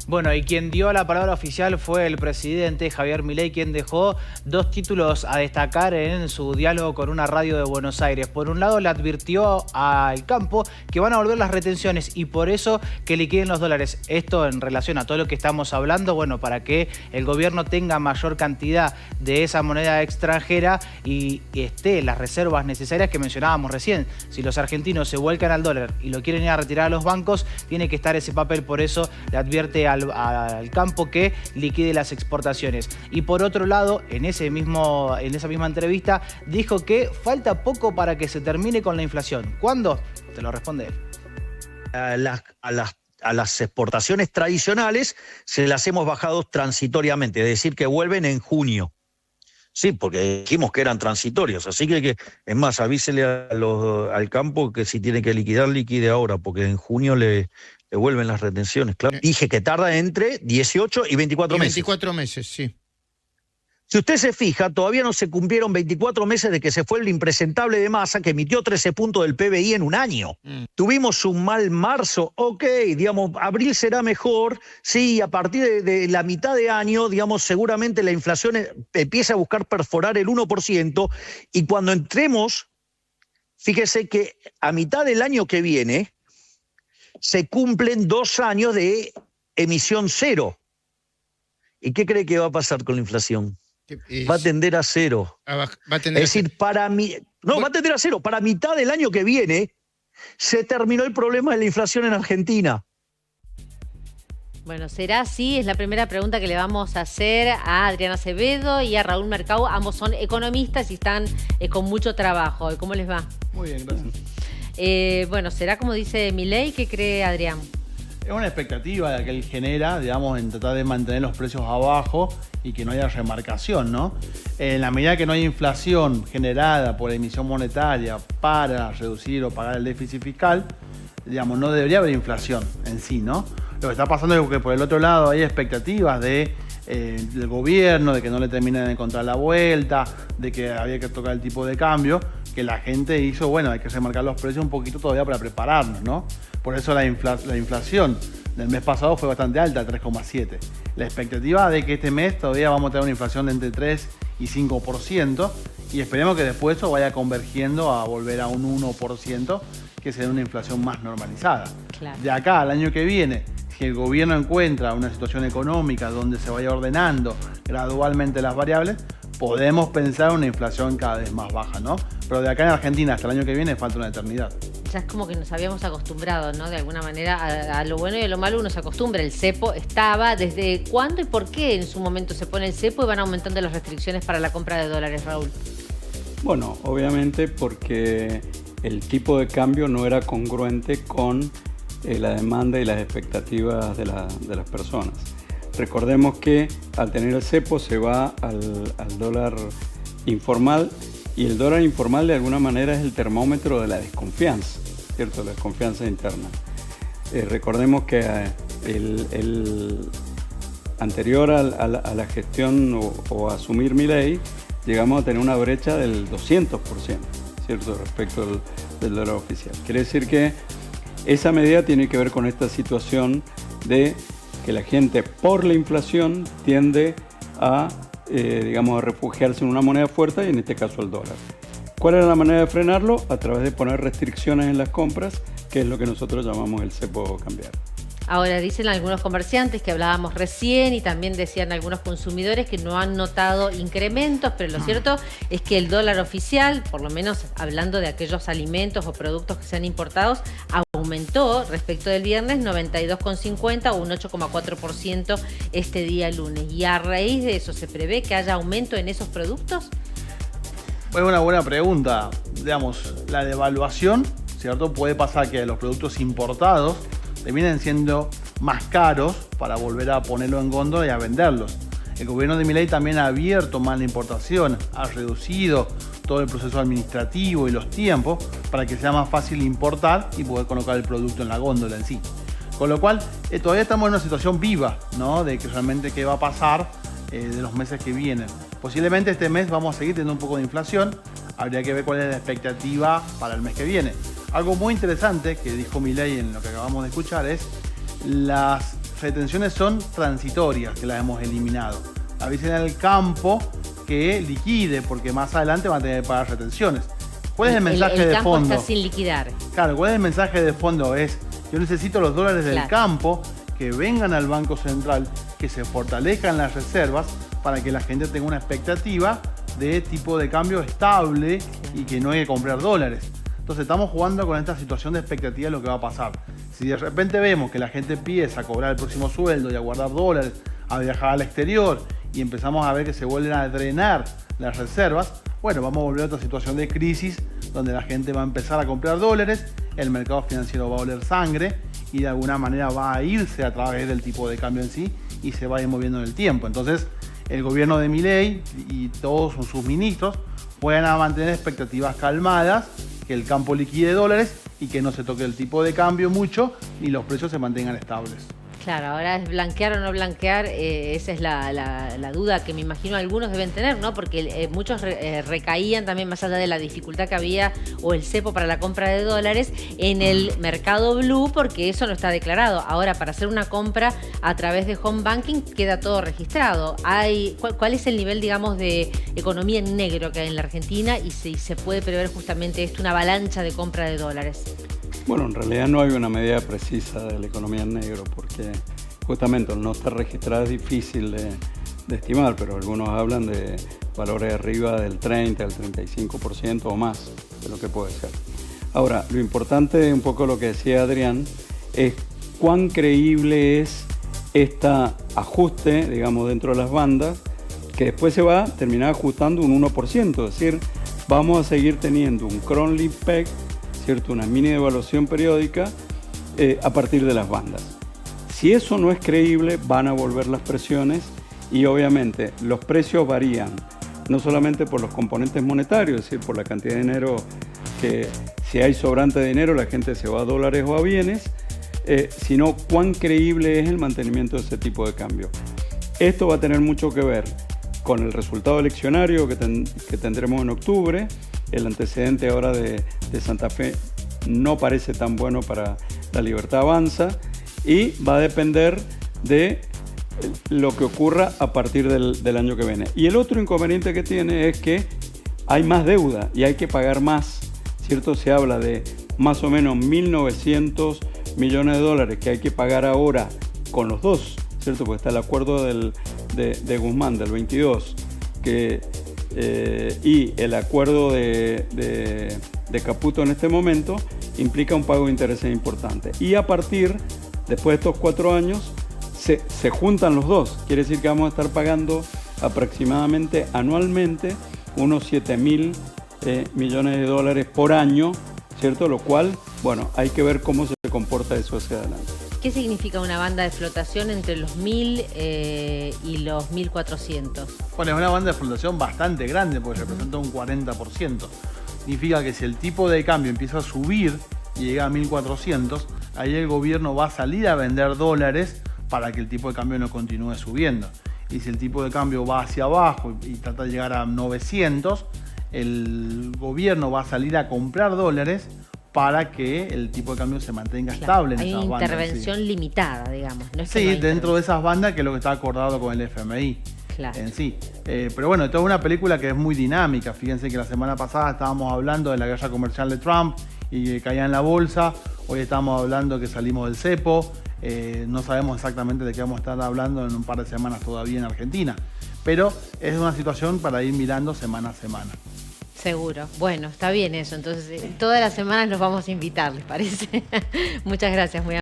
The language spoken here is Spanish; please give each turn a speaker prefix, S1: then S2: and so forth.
S1: Bueno, y quien dio la palabra oficial fue el presidente Javier Milei, quien dejó dos títulos a destacar en su diálogo con una radio de Buenos Aires. Por un lado, le advirtió al campo que van a volver las retenciones y por eso que liquiden los dólares. Esto en relación a todo lo que estamos hablando, bueno, para que el gobierno tenga mayor cantidad de esa moneda extranjera y esté las reservas necesarias que mencionábamos recién. Si los argentinos se vuelcan al dólar y lo quieren ir a retirar a los bancos, tiene que estar ese papel. Por eso le advierte al campo que liquide las exportaciones. Y por otro lado, en esa misma entrevista, dijo que falta poco para que se termine con la inflación. ¿Cuándo? Te lo responde él.
S2: A las exportaciones tradicionales se las hemos bajado transitoriamente, es decir, que vuelven en junio. Sí, porque dijimos que eran transitorios, así que es más, avísele al campo que si tiene que liquidar, liquide ahora, porque en junio le vuelven las retenciones. Claro. Dije que tarda entre 18 y 24 meses.
S3: 24 meses, sí.
S2: Si usted se fija, todavía no se cumplieron 24 meses de que se fue el impresentable de Massa, que emitió 13 puntos del PBI en un año. Tuvimos un mal marzo, ok, digamos, abril será mejor, sí, a partir de la mitad de año, digamos, seguramente la inflación empieza a buscar perforar el 1%, y cuando entremos, fíjese que a mitad del año que viene, se cumplen 2 años de emisión cero. ¿Y qué cree que va a pasar con la inflación? Va a tender a cero.
S3: Va a
S2: es decir, va a tender a cero. Para mitad del año que viene se terminó el problema de la inflación en Argentina.
S4: Bueno, ¿será así? Es la primera pregunta que le vamos a hacer a Adrián Acevedo y a Raúl Mercado. Ambos son economistas y están con mucho trabajo. ¿Cómo les va?
S5: Muy bien, gracias.
S4: Bueno, ¿será como dice Milei? ¿Qué cree Adrián?
S5: Es una expectativa que él genera, digamos, en tratar de mantener los precios abajo y que no haya remarcación, ¿no? En la medida que no haya inflación generada por la emisión monetaria para reducir o pagar el déficit fiscal, digamos, no debería haber inflación en sí, ¿no? Lo que está pasando es que por el otro lado hay expectativas del gobierno, de que no le terminen de encontrar la vuelta, de que había que tocar el tipo de cambio, que la gente hizo, bueno, hay que remarcar los precios un poquito todavía para prepararnos, ¿no? Por eso la inflación del mes pasado fue bastante alta, 3,7. La expectativa de que este mes todavía vamos a tener una inflación de entre 3 y 5% y esperemos que después eso vaya convergiendo a volver a un 1%, que sea una inflación más normalizada.
S4: Claro.
S5: De acá al año que viene, si el gobierno encuentra una situación económica donde se vaya ordenando gradualmente las variables, podemos pensar una inflación cada vez más baja, ¿no? Pero de acá en Argentina hasta el año que viene falta una eternidad.
S4: Ya es como que nos habíamos acostumbrado, ¿no? De alguna manera a lo bueno y a lo malo uno se acostumbra. El cepo estaba. ¿Desde cuándo y por qué en su momento se pone el cepo y van aumentando las restricciones para la compra de dólares, Raúl?
S6: Bueno, obviamente porque el tipo de cambio no era congruente con la demanda y las expectativas de las personas. Recordemos que al tener el cepo se va al dólar informal, y el dólar informal de alguna manera es el termómetro de la desconfianza, ¿cierto? La desconfianza interna. Recordemos que el anterior a la gestión o a asumir Milei, llegamos a tener una brecha del 200%, ¿cierto? Respecto del dólar oficial. Quiere decir que esa medida tiene que ver con esta situación de que la gente por la inflación tiende a, a refugiarse en una moneda fuerte y en este caso el dólar. ¿Cuál era la manera de frenarlo? A través de poner restricciones en las compras, que es lo que nosotros llamamos el cepo cambiario.
S4: Ahora, dicen algunos comerciantes que hablábamos recién y también decían algunos consumidores que no han notado incrementos, pero lo cierto es que el dólar oficial, por lo menos hablando de aquellos alimentos o productos que sean importados, aumentó respecto del viernes 92,50 o un 8,4% este día lunes. Y a raíz de eso, ¿se prevé que haya aumento en esos productos?
S5: Es una buena pregunta. Digamos, la devaluación, ¿cierto? Puede pasar que los productos importados terminen siendo más caros para volver a ponerlo en góndola y a venderlos. El gobierno de Milei también ha abierto más la importación, ha reducido todo el proceso administrativo y los tiempos para que sea más fácil importar y poder colocar el producto en la góndola en sí. Con lo cual, todavía estamos en una situación viva, ¿no? De que realmente qué va a pasar de los meses que vienen. Posiblemente este mes vamos a seguir teniendo un poco de inflación, habría que ver cuál es la expectativa para el mes que viene. Algo muy interesante que dijo Milei en lo que acabamos de escuchar es las retenciones son transitorias, que las hemos eliminado. Avisen al campo que liquide, porque más adelante van a tener que pagar retenciones. ¿Cuál es el mensaje de fondo?
S4: El campo está sin liquidar.
S5: Claro, ¿cuál es el mensaje de fondo? Es, yo necesito los dólares del campo que vengan al Banco Central, que se fortalezcan las reservas para que la gente tenga una expectativa de tipo de cambio estable y que no hay que comprar dólares. Entonces estamos jugando con esta situación de expectativa de lo que va a pasar. Si de repente vemos que la gente empieza a cobrar el próximo sueldo y a guardar dólares, a viajar al exterior y empezamos a ver que se vuelven a drenar las reservas, bueno, vamos a volver a otra situación de crisis donde la gente va a empezar a comprar dólares, el mercado financiero va a oler sangre y de alguna manera va a irse a través del tipo de cambio en sí y se va a ir moviendo en el tiempo. Entonces, el gobierno de Milei y todos sus ministros pueden mantener expectativas calmadas, que el campo liquide dólares y que no se toque el tipo de cambio mucho y los precios se mantengan estables.
S4: Claro, ahora es blanquear o no blanquear, esa es la duda que me imagino algunos deben tener, ¿no? Porque muchos recaían también, más allá de la dificultad que había o el cepo para la compra de dólares, en el mercado blue, porque eso no está declarado. Ahora, para hacer una compra a través de home banking queda todo registrado. ¿Cuál es el nivel, digamos, de economía en negro que hay en la Argentina y si se puede prever justamente esto, una avalancha de compra de dólares?
S6: Bueno, en realidad no hay una medida precisa de la economía en negro porque justamente al no estar registrada es difícil de estimar, pero algunos hablan de valores arriba del 30, del 35% o más de lo que puede ser. Ahora, lo importante, un poco lo que decía Adrián, es cuán creíble es este ajuste, digamos, dentro de las bandas, que después se va a terminar ajustando un 1%, es decir, vamos a seguir teniendo un Cronley Peg, ¿cierto? Una mini devaluación periódica a partir de las bandas. Si eso no es creíble, van a volver las presiones y obviamente los precios varían, no solamente por los componentes monetarios, es decir, por la cantidad de dinero que si hay sobrante de dinero la gente se va a dólares o a bienes, sino cuán creíble es el mantenimiento de ese tipo de cambio. Esto va a tener mucho que ver con el resultado eleccionario que tendremos en octubre. El antecedente ahora de Santa Fe no parece tan bueno para La Libertad Avanza y va a depender de lo que ocurra a partir del año que viene. Y el otro inconveniente que tiene es que hay más deuda y hay que pagar más, ¿cierto? Se habla de más o menos 1.900 millones de dólares que hay que pagar ahora con los dos, ¿cierto? Porque está el acuerdo de Guzmán del 22, y el acuerdo de Caputo en este momento implica un pago de intereses importante. Y a partir, después de estos 4 años, se juntan los dos. Quiere decir que vamos a estar pagando aproximadamente anualmente unos 7.000 millones de dólares por año, ¿cierto? Lo cual, bueno, hay que ver cómo se comporta eso hacia adelante.
S4: ¿Qué significa una banda de flotación entre los 1.000 y los 1.400?
S5: Bueno, es una banda de flotación bastante grande porque representa un 40%. Significa que si el tipo de cambio empieza a subir y llega a 1.400, ahí el gobierno va a salir a vender dólares para que el tipo de cambio no continúe subiendo. Y si el tipo de cambio va hacia abajo y trata de llegar a 900, el gobierno va a salir a comprar dólares para que el tipo de cambio se mantenga estable en esas bandas.
S4: Hay intervención limitada, digamos. No es
S5: sí, dentro de esas bandas, que es lo que está acordado con el FMI.
S4: Claro.
S5: En sí. Pero bueno, esto es una película que es muy dinámica. Fíjense que la semana pasada estábamos hablando de la guerra comercial de Trump y que caía en la bolsa. Hoy estamos hablando que salimos del cepo. No sabemos exactamente de qué vamos a estar hablando en un par de semanas todavía en Argentina. Pero es una situación para ir mirando semana a semana.
S4: Seguro. Bueno, está bien eso. Entonces, todas las semanas los vamos a invitar, ¿les parece? Muchas gracias. Muy